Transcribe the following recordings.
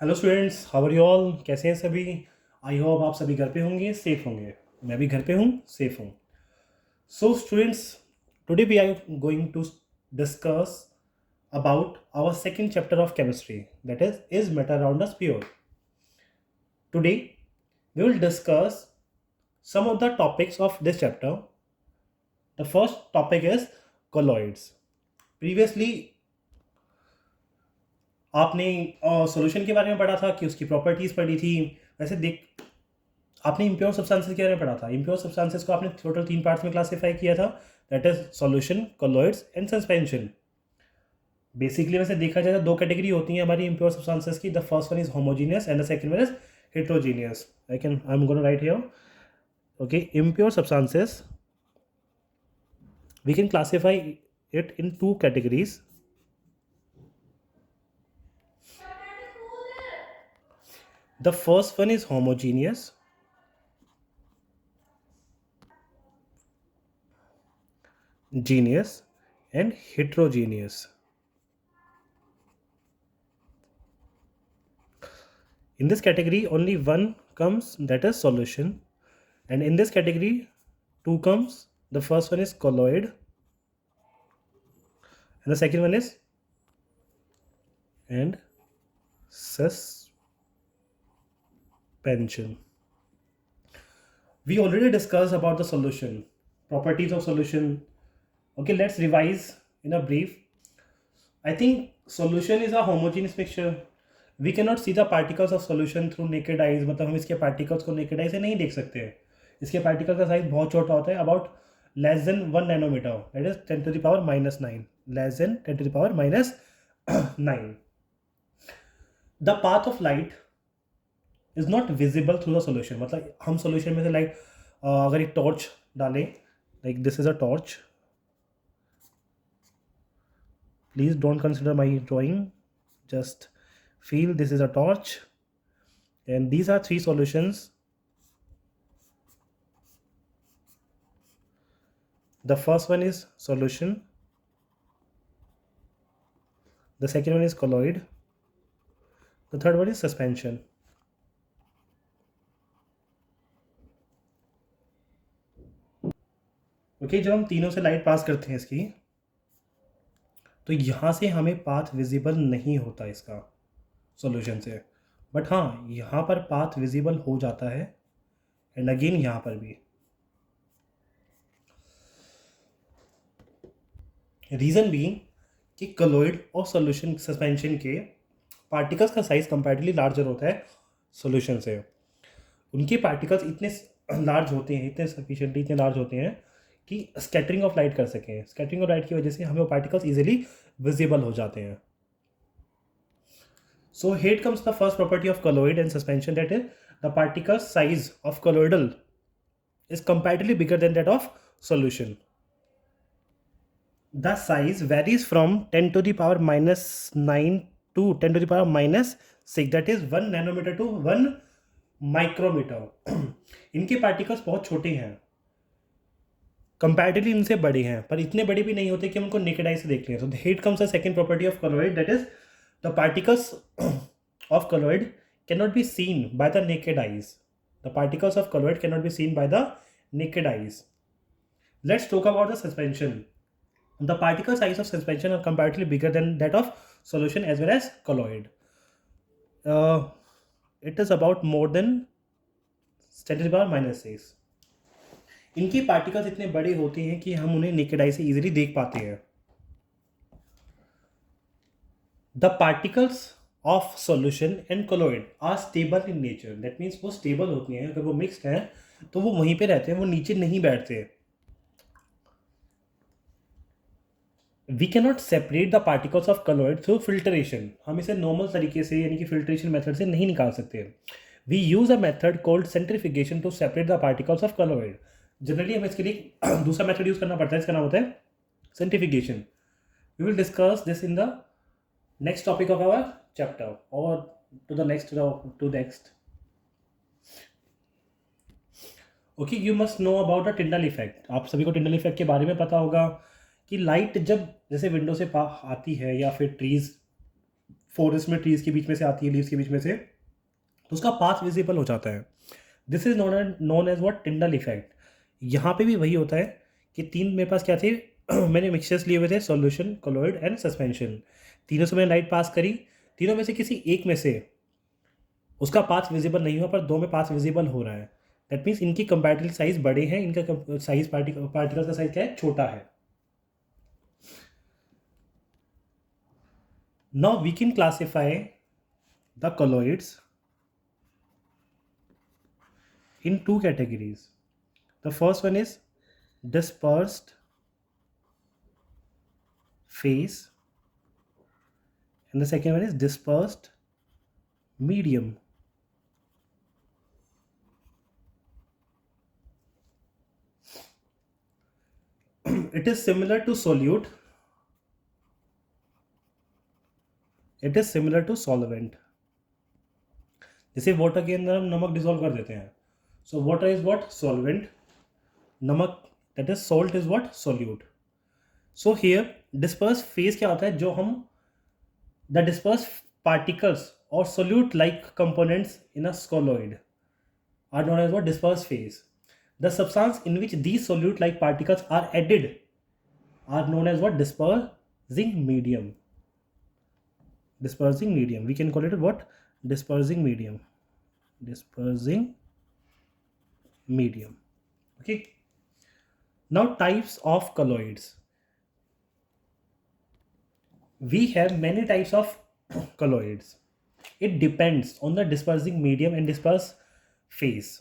Hello students, how are you all? कैसे हैं सभी? आई होप आप सभी घर पे होंगे, सेफ होंगे। मैं भी घर पे हूँ, सेफ हूँ। So students, today we are going to discuss about our second chapter of chemistry, that is matter around us pure? Today we will discuss some of the topics of this chapter. The first topic is colloids. Previously आपने solution के बारे में पढ़ा था कि उसकी properties पढ़ी थी। वैसे देख, आपने इम्प्योर सब्सटेंसेस के बारे में पढ़ा था। इम्प्योर सब्सटेंसेस को आपने टोटल 3 पार्ट्स में क्लासीफाई किया था, that is solution, colloids and suspension. Basically वैसे देखा जाए तो दो कैटेगरी होती हैं हमारी इम्प्योर सब्सटेंसेस की। The first one is homogeneous and the second one is heterogeneous. I am gonna write here, okay. Impure substances we can classify it in two categories. The first one is homogeneous, genus and heterogeneous. In this category only one comes, that is solution, and in this category two comes. The first one is colloid and the second one is and suspension. We already discussed about the solution, properties of solution. Okay, let's revise in a brief. I think solution is a homogeneous mixture. We cannot see the particles of solution through naked eyes. मतलब हम इसके particles को naked eye से नहीं देख सकते हैं। इसके particles का size बहुत छोटा होता है, about less than 1 nanometer, that is 10 to the power minus 9, less than 10 to the power minus 9. The path of light is not visible through the solution. मतलब हम solution में से light अगर एक torch डालें, like this is a torch. Please don't consider my drawing, just feel this is a torch and these are three solutions. The first one is solution, the second one is colloid, the third one is suspension. Okay, जब हम तीनों से light pass करते हैं इसकी, तो यहाँ से हमें पाथ विजिबल नहीं होता इसका सॉल्यूशन से, बट हाँ यहाँ पर पाथ विजिबल हो जाता है एंड अगेन यहाँ पर भी। रीज़न बीइंग कि कॉलोइड और सॉल्यूशन सस्पेंशन के पार्टिकल्स का साइज कंपैरेटिवली लार्जर होता है सॉल्यूशन से। उनके पार्टिकल्स इतने लार्ज होते हैं, इतने सफिशिएंटली इतने लार्ज होते हैं कि स्कैटरिंग ऑफ लाइट कर सकें। स्कैटरिंग ऑफ लाइट की वजह से हमें वो पार्टिकल्स इजीली विजिबल हो जाते हैं। सो here comes the first property of colloid and suspension, that is the particle size of colloidal is comparatively bigger than that of solution. The size varies from 10 to the power minus 9 to 10 to the power minus 6, that is 1 nanometer to 1 micrometer. इनके particles बहुत छोटे हैं, comparatively इनसे बड़े हैं, पर इतने बड़े भी नहीं होते कि हम उनको नेकेड आई से देख लें। तो here comes the second property of colloid, that is the particles of colloid cannot be seen by the naked eyes. The particles of colloid cannot be seen by the naked eyes. Let's talk about the suspension. The particle size of suspension are comparatively bigger than that of solution as well as colloid. It is about more than 10 to the power minus 6. इनके particles इतने बड़े होते हैं कि हम उन्हें naked eye से easily देख पाते हैं। The particles of solution and colloid are stable in nature, that means वो स्टेबल होती हैं। अगर वो मिक्सड हैं तो वो वहीं पे रहते हैं, वो नीचे नहीं बैठते। We can not separate the particles of colloid through filtration. हम इसे नॉर्मल तरीके से यानी कि फिल्ट्रेशन मेथड से नहीं निकाल सकते। We use a method called centrifugation to separate the particles of colloid. Generally हमें इसके लिए दूसरा मेथड यूज करना पड़ता है, इसका नाम होता है centrifugation. We will discuss this in the next topic of our chapter और to the next okay. You must know about the Tyndall effect. आप सभी को टिंडल इफेक्ट के बारे में पता होगा कि लाइट जब जैसे विंडो से आती है या फिर ट्रीज फॉरेस्ट में ट्रीज के बीच में से आती है, लीव्स के बीच में से, तो उसका पाथ विजिबल हो जाता है. This is known as what Tyndall effect. यहाँ पे भी वही होता है कि तीन मेरे पास क्या थे मैंने मिक्सचर्स लिए हुए थे, सॉल्यूशन, कॉलोइड एंड सस्पेंशन. तीनों से मैंने लाइट पास करी, तीनों में से किसी एक में से उसका पाथ विजिबल नहीं हुआ, पर दो में पाथ विजिबल हो रहा है. दैट मीन्स इनकी कंपैरेटिव साइज बड़े हैं, इनका साइज पार्टिकल का साइज क्या है, छोटा है. Now we can classify the colloids in two categories. The first one is dispersed phase, and the second one is dispersed medium. It is similar to solute. It is similar to solvent. जैसे water के अंदर हम नमक dissolve कर देते हैं. So water is what, solvent. नमक, that is salt, is what, solute. So here disperse phase क्या होता है, जो हम द डिस्पर्स पार्टिकल्स और solute like components in a colloid are known as what, disperse phase. The substance in which these solute like particles are added are known as what, dispersing medium. Dispersing medium, we can call it what, dispersing medium. Dispersing medium. Okay, now types of colloids. We have many types of colloids. It depends on the dispersing medium and disperse phase.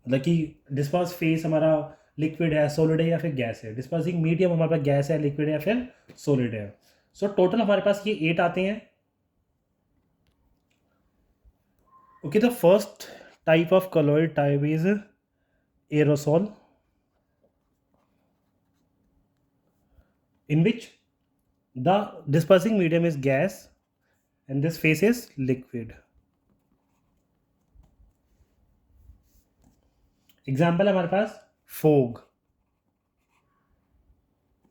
मतलब कि disperse phase हमारा liquid है, solid है या फिर gas है. Dispersing medium हमारे पास gas है, लिक्विड है या फिर सॉलिड है. सो टोटल हमारे पास ये 8 आते हैं. Okay, the first type of colloid type is aerosol, in which the dispersing medium is gas and this phase is liquid. Example है हमारे पास फोग,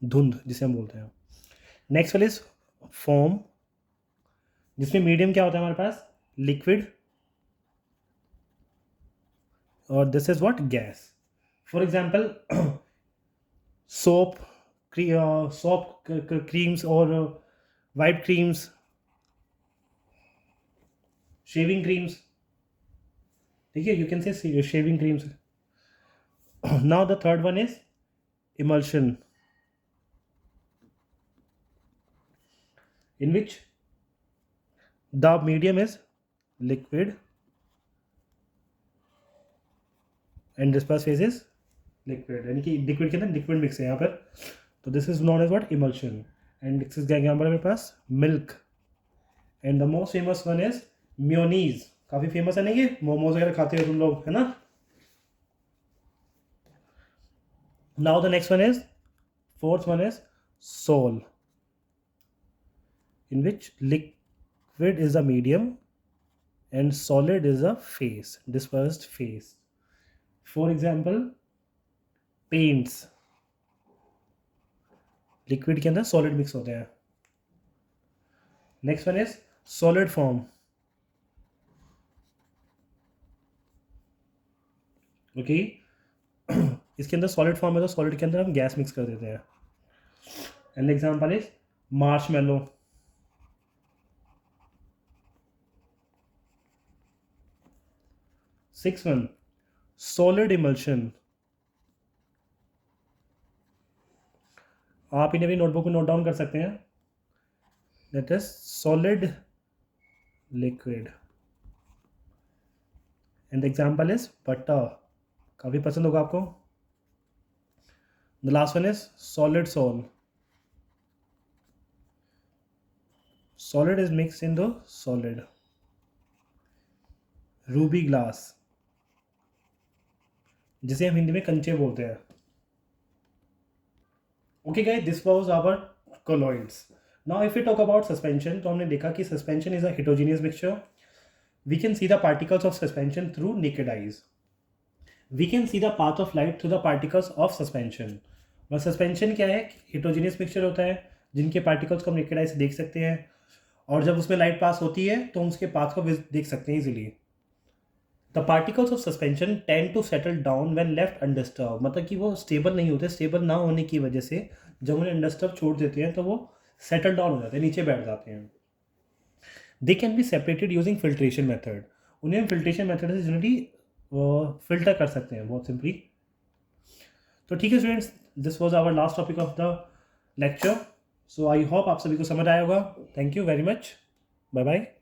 धुंध जिसे हम बोलते हैं. नेक्स्ट वाला इज फोम, जिसमें मीडियम क्या होता है हमारे पास, लिक्विड, और this is what, gas. For example soap, creams और वाइट क्रीम्स, शेविंग क्रीम्स. ठीक है, you can say shaving creams. Now the third one is emulsion, in which the medium is liquid and disperse phase is liquid. यानी कि liquid के अंदर liquid mix है यहाँ पर. तो this is known as what, emulsion. And this is example मेरे पास milk. And the most famous one is mayonnaise. काफ़ी फेमस है, नहीं ये मोमोज वगैरह खाते हो तुम लोग, है ना. Now the next one is, fourth one is sol, in which liquid is a medium and solid is a phase, dispersed phase. For example, paints, liquid के अंदर solid mix होते हैं. Next one is solid form. Okay. इसके अंदर solid form है तो solid के अंदर हम गैस मिक्स कर देते हैं. And example is marshmallow. Six one, solid emulsion. आप इन्हें भी नोटबुक में नोट डाउन कर सकते हैं. That is solid liquid. And example is butter. काफ़ी पसंद होगा आपको. The last one is solid sol. Solid is mixed into solid. Ruby glass, जिसे हम हिंदी में कंचे बोलते हैं. Okay guys, this was our colloids. Now if we talk about suspension, तो हमने देखा कि suspension is a heterogeneous mixture. We can see the particles of suspension through naked eyes. We can see the path of light through the particles of suspension. बस suspension क्या है, heterogeneous mixture होता है जिनके पार्टिकल्स को हम naked eye से देख सकते हैं. और जब उसमें लाइट पास होती है तो हम उसके पाथ को देख सकते हैं easily. The particles of suspension tend to settle down when left undisturb, मतलब कि वो स्टेबल नहीं होते, स्टेबल ना होने की वजह से जब उन्हें अनडिस्टर्ब छोड़ देते हैं तो वो सेटल डाउन हो जाते हैं, नीचे बैठ जाते हैं। They can be separated using filtration method, उन्हें हम फिल्ट्रेशन मेथड से जनरली फिल्टर कर सकते हैं बहुत सिंपली। तो ठीक है students, this was our last topic of the lecture. So I hope आप सभी को समझ आया होगा। Thank you very much, bye bye.